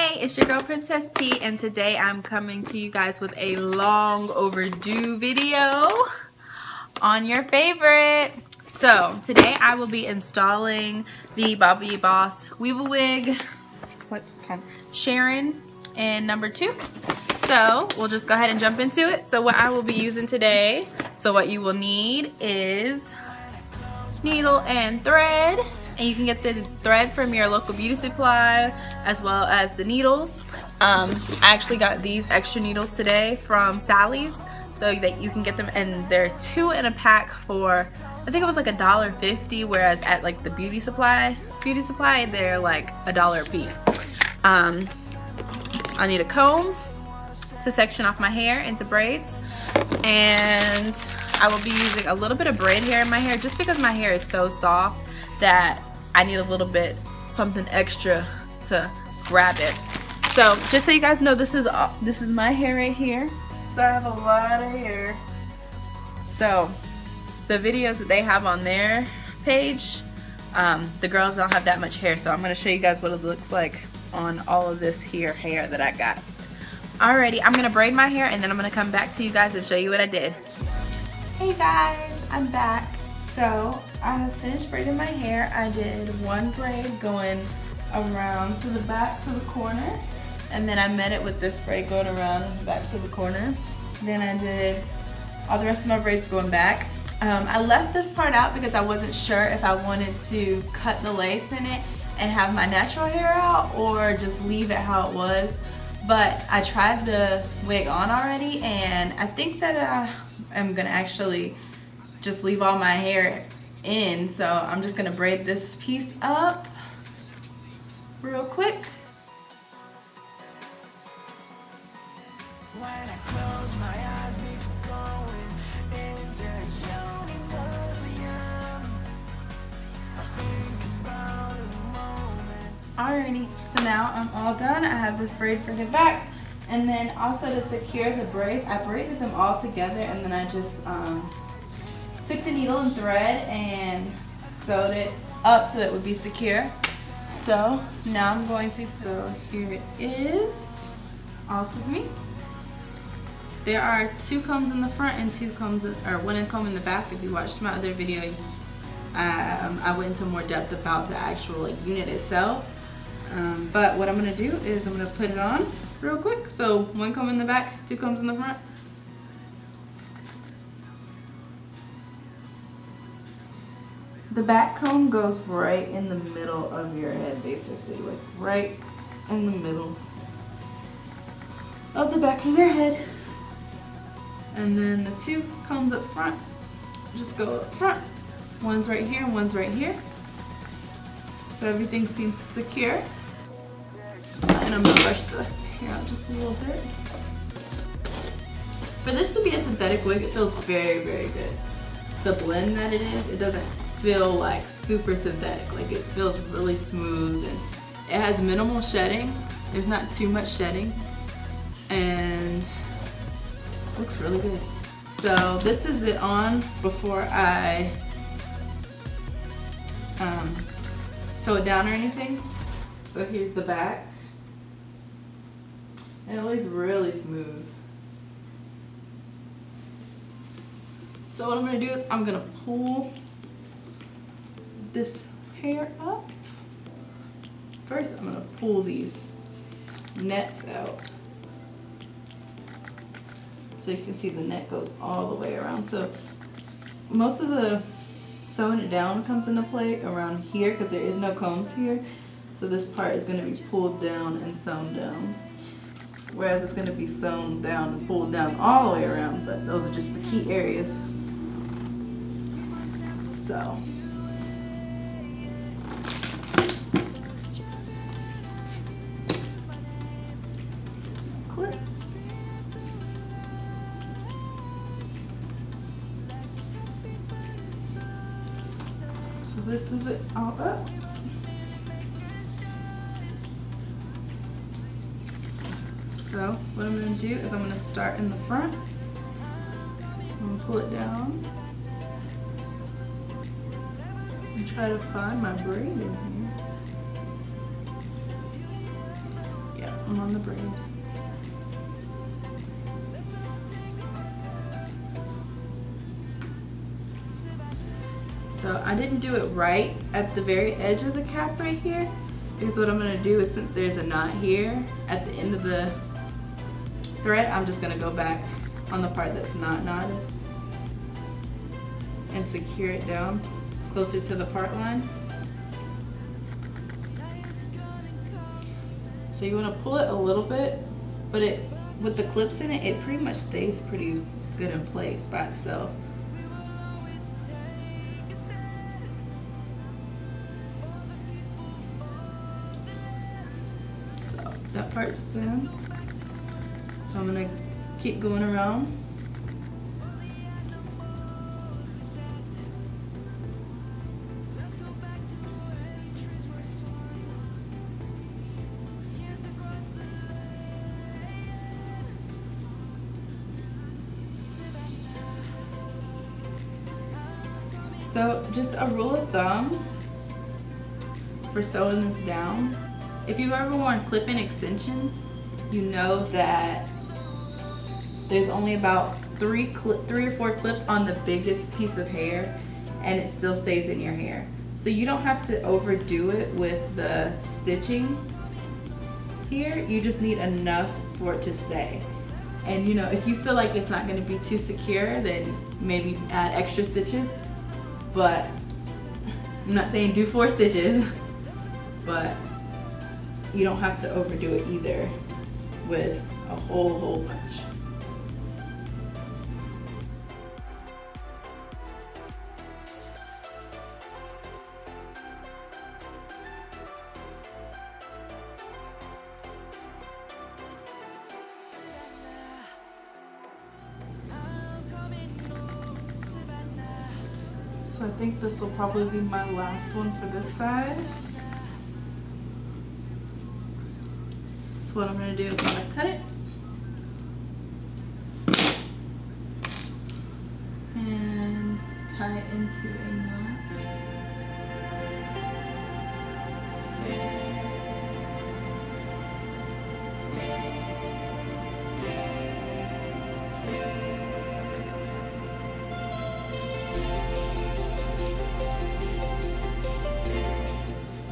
Hey, it's your girl Princess T, and today I'm coming to you guys with a long overdue video on your favorite. So today I will be installing the BOBBI Boss Weeble Wig, Sharon in number 2. So we'll just go ahead and jump into it. So what I will be using today, so what you will need is needle and thread. And you can get the thread from your local beauty supply as well as the needles. I actually got these extra needles today from Sally's so that you can get them, and they're 2 in a pack for, I think it was like $1.50, whereas at like the beauty supply they're like $1 a piece. I need a comb to section off my hair into braids, and I will be using a little bit of braid hair in my hair just because my hair is so soft that I need a little bit something extra to grab it. So just so you guys know, this is my hair right here. So I have a lot of hair. So the videos that they have on their page, the girls don't have that much hair, so I'm going to show you guys what it looks like on all of this hair that I got. Alrighty, I'm going to braid my hair and then I'm going to come back to you guys and show you what I did. Hey guys, I'm back. So I have finished braiding my hair. I did one braid going around to the back to the corner, and then I met it with this braid going around the back to the corner. Then I did all the rest of my braids going back. I left this part out because I wasn't sure if I wanted to cut the lace in it and have my natural hair out or just leave it how it was. But I tried the wig on already, and I think that I'm gonna actually just leave all my hair in. So I'm just gonna braid this piece up real quick. When I close my eyes before going into universe, I think about a moment. Alrighty, so now I'm all done. I have this braid braided back, and then also to secure the braids, I braided them all together, and then I just took the needle and thread and sewed it up so that it would be secure. So now I'm going to, so here it is, off with me. There are 2 combs in the front and 2 combs, or 1 comb in the back. If you watched my other video, I went into more depth about the actual unit itself. But what I'm gonna do is I'm gonna put it on real quick. So 1 comb in the back, 2 combs in the front. The back comb goes right in the middle of your head, basically, like right in the middle of the back of your head. And then the 2 combs up front just go up front. One's right here and one's right here. So everything seems secure. And I'm gonna brush the hair out just a little bit. For this to be a synthetic wig, it feels very, very good. The blend that it is, it doesn't feel like super synthetic. Like, it feels really smooth, and it has minimal shedding. There's not too much shedding, and it looks really good. So this is it on before I sew it down or anything. So here's the back, and it lays really smooth. So what I'm gonna do is I'm gonna pull this hair up. First, I'm gonna pull these nets out. So you can see the net goes all the way around. So most of the sewing it down comes into play around here because there is no combs here. So this part is gonna be pulled down and sewn down. Whereas it's gonna be sewn down and pulled down all the way around, but those are just the key areas. So clips. So this is it all up. So what I'm going to do is I'm going to start in the front. I'm going to pull it down and try to find my braid in here. Yeah. I'm on the braid. So I didn't do it right at the very edge of the cap right here, because what I'm gonna do is, since there's a knot here at the end of the thread, I'm just gonna go back on the part that's not knotted and secure it down closer to the part line. So you wanna pull it a little bit, but with the clips in it, it pretty much stays pretty good in place by itself. That part's done. So I'm gonna keep going around. So just a rule of thumb for sewing this down. If you've ever worn clip-in extensions, you know that there's only about three or four clips on the biggest piece of hair, and it still stays in your hair. So you don't have to overdo it with the stitching here. You just need enough for it to stay. And you know, if you feel like it's not going to be too secure, then maybe add extra stitches. But I'm not saying do 4 stitches, but you don't have to overdo it either with a whole bunch. So I think this will probably be my last one for this side. So what I'm going to do is I'm going to cut it and tie it into a knot.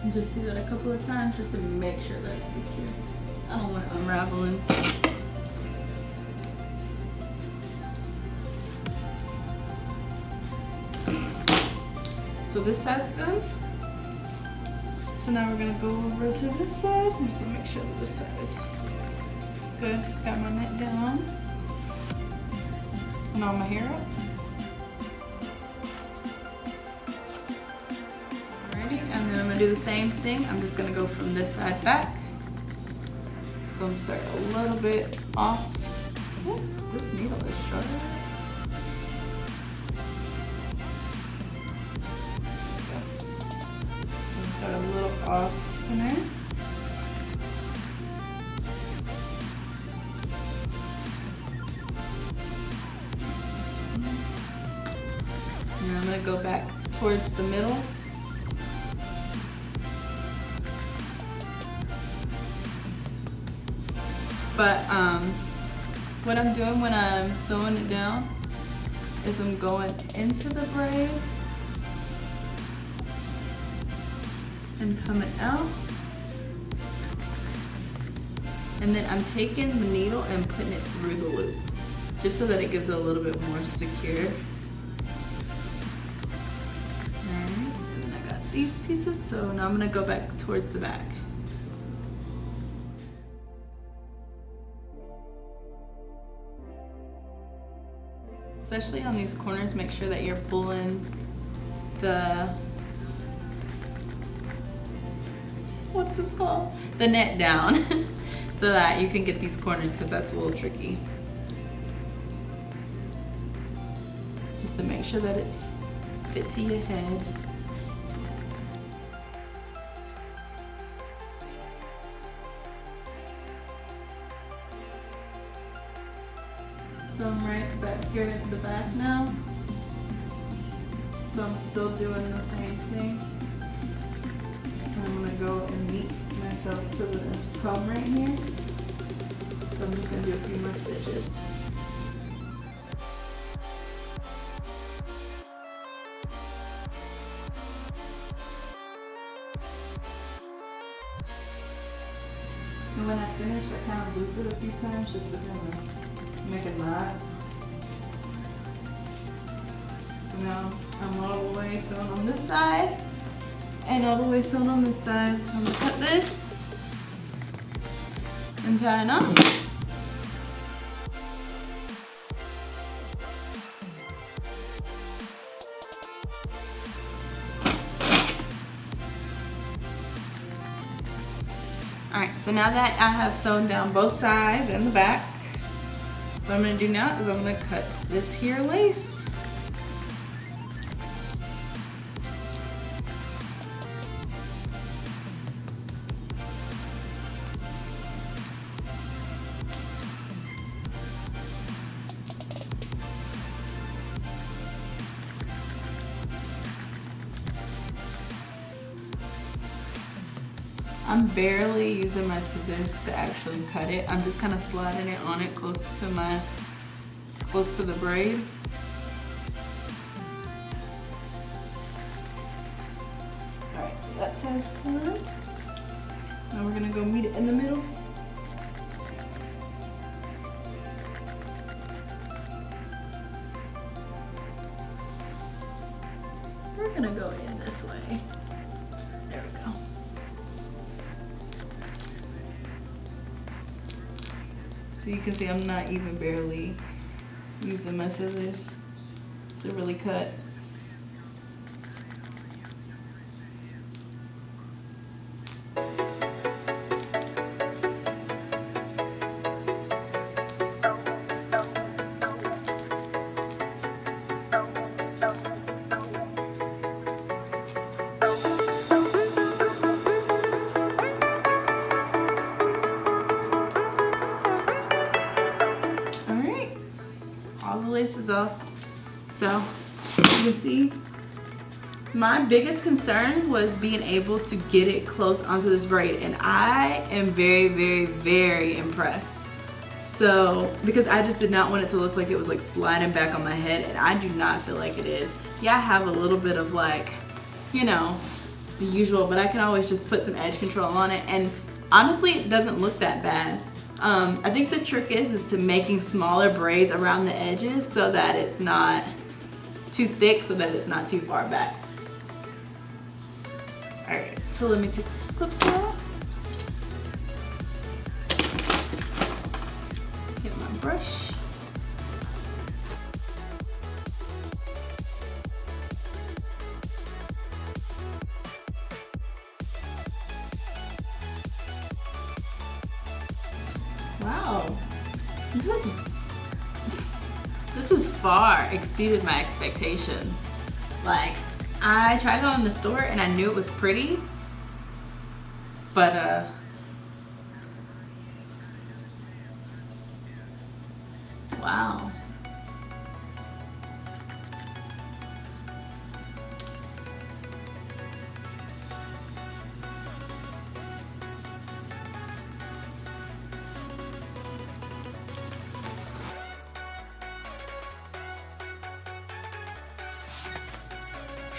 And just do that a couple of times just to make sure that it's secure. I don't want it unraveling. So this side's done. So now we're gonna go over to this side. I'm just gonna make sure that this side is good. Got my net down and all my hair up. Alrighty, and then I'm gonna do the same thing. I'm just gonna go from this side back. So I'm starting a little bit off. Ooh, this needle is sharp. I'm start a little off center. And then I'm gonna go back towards the middle. But what I'm doing when I'm sewing it down is I'm going into the braid and coming out. And then I'm taking the needle and putting it through the loop, just so that it gives it a little bit more secure. And then I got these pieces, so now I'm gonna go back towards the back. Especially on these corners, make sure that you're pulling the, what's this called? The net down so that you can get these corners, because that's a little tricky. Just to make sure that it's fit to your head. So I'm right back here at the back now. So I'm still doing the same thing. I'm gonna go and meet myself to the comb right here. So I'm just gonna do a few more stitches. And when I finish, I kind of loop it a few times just to kind of make a knot. So now I'm all the way sewn on this side and all the way sewn on this side. So I'm gonna cut this and tie a knot. Alright, so now that I have sewn down both sides and the back, what I'm going to do now is I'm going to cut this here lace. I'm barely using my scissors to actually cut it. I'm just kind of sliding it on it close to the braid. Alright, so that side's done. Now we're gonna go meet it in the middle. We're gonna go in this way. There we go. So you can see I'm not even barely using my scissors to really cut. All the laces off. So you can see my biggest concern was being able to get it close onto this braid, and I am very, very, very impressed. So because I just did not want it to look like it was like sliding back on my head, and I do not feel like it is. Yeah, I have a little bit of like, you know, the usual, but I can always just put some edge control on it, and honestly it doesn't look that bad. I think the trick is to making smaller braids around the edges so that it's not too thick, so that it's not too far back. Alright, so let me take these clips off. Get my brush. Wow, this has far exceeded my expectations. Like, I tried it on in the store and I knew it was pretty, but wow.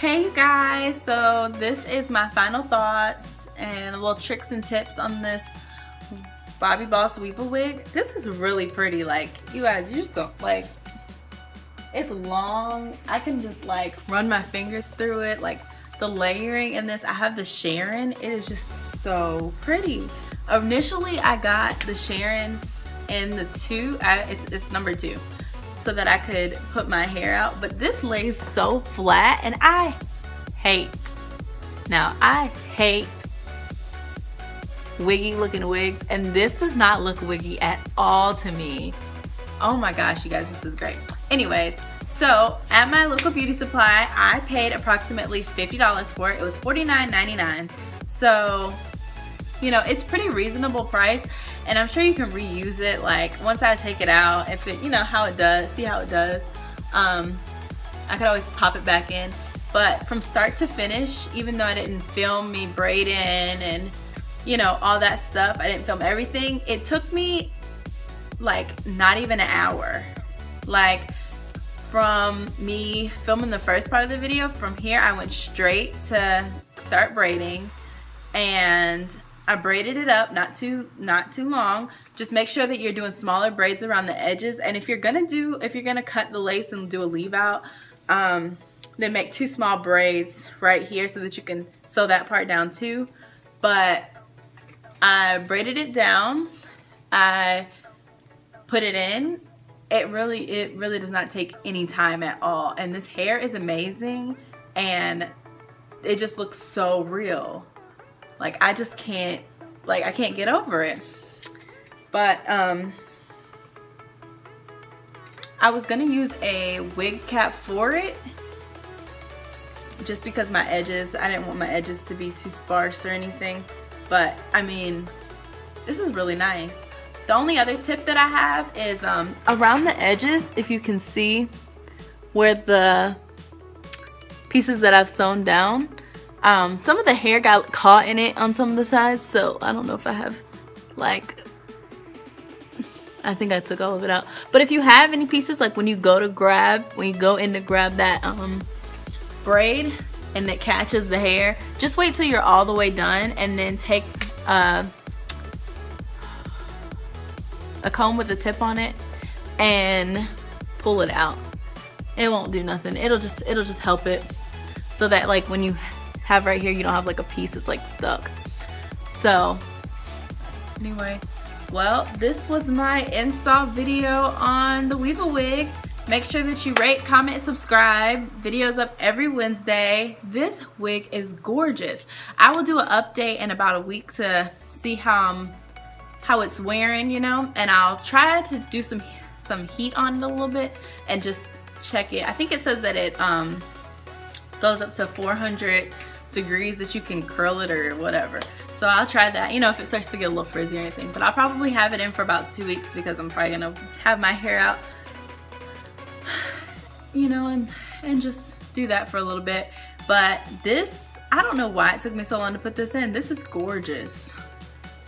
Hey guys, so this is my final thoughts and little tricks and tips on this Bobbi Boss Weave wig. This is really pretty. Like, you guys, you just don't, like, it's long. I can just like run my fingers through it. Like, the layering in this, I have the Sharon. It is just so pretty. Initially I got the Sharons in the 2, it's number 2, so that I could put my hair out, but this lays so flat, and I hate wiggy looking wigs, and this does not look wiggy at all to me. Oh my gosh, you guys, this is great. Anyways, so at my local beauty supply, I paid approximately $50 for it. It was $49.99. So, you know, it's pretty reasonable price, and I'm sure you can reuse it. Like, once I take it out, if it, you know, how it does, see how it does, I could always pop it back in. But from start to finish, even though I didn't film me braiding and, you know, all that stuff, I didn't film everything, it took me like not even an hour. Like from me filming the first part of the video, from here I went straight to start braiding, and I braided it up, not too long. Just make sure that you're doing smaller braids around the edges, and if you're gonna cut the lace and do a leave out, then make 2 small braids right here so that you can sew that part down too. But I braided it down, I put it in. It really does not take any time at all, and this hair is amazing, and it just looks so real. Like I just can't, like I can't get over it. But I was gonna use a wig cap for it, just because my edges, I didn't want my edges to be too sparse or anything. But I mean, this is really nice. The only other tip that I have is around the edges, if you can see where the pieces that I've sewn down, some of the hair got caught in it on some of the sides, so I don't know if I have, like, I think I took all of it out. But if you have any pieces, like when you go in to grab that braid and it catches the hair, just wait till you're all the way done and then take a comb with a tip on it and pull it out. It won't do nothing. It'll just help it so that like when you have right here, you don't have like a piece that's like stuck. So anyway, well, this was my install video on the Weave wig. Make sure that you rate, comment, subscribe. Videos up every Wednesday. This wig is gorgeous. I will do an update in about a week to see how it's wearing, you know, and I'll try to do some heat on it a little bit and just check it. I think it says that it goes up to 400 degrees that you can curl it or whatever. So I'll try that, you know, if it starts to get a little frizzy or anything. But I'll probably have it in for about 2 weeks because I'm probably gonna have my hair out, you know, and just do that for a little bit. But this, I don't know why it took me so long to put this in. This is gorgeous.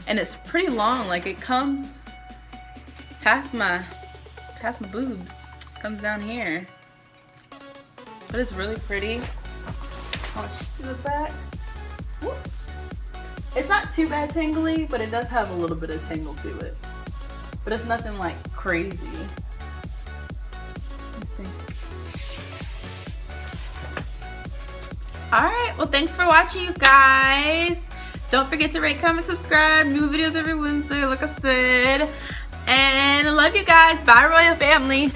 And it's pretty long, like it comes past my boobs, comes down here. But it's really pretty. I'll see the back. Whoop. It's not too bad tangly, but it does have a little bit of tangle to it. But it's nothing like crazy. Let's see. Alright, well thanks for watching, you guys. Don't forget to rate, comment, subscribe. New videos every Wednesday, like I said. And I love you guys. Bye, Royal Family.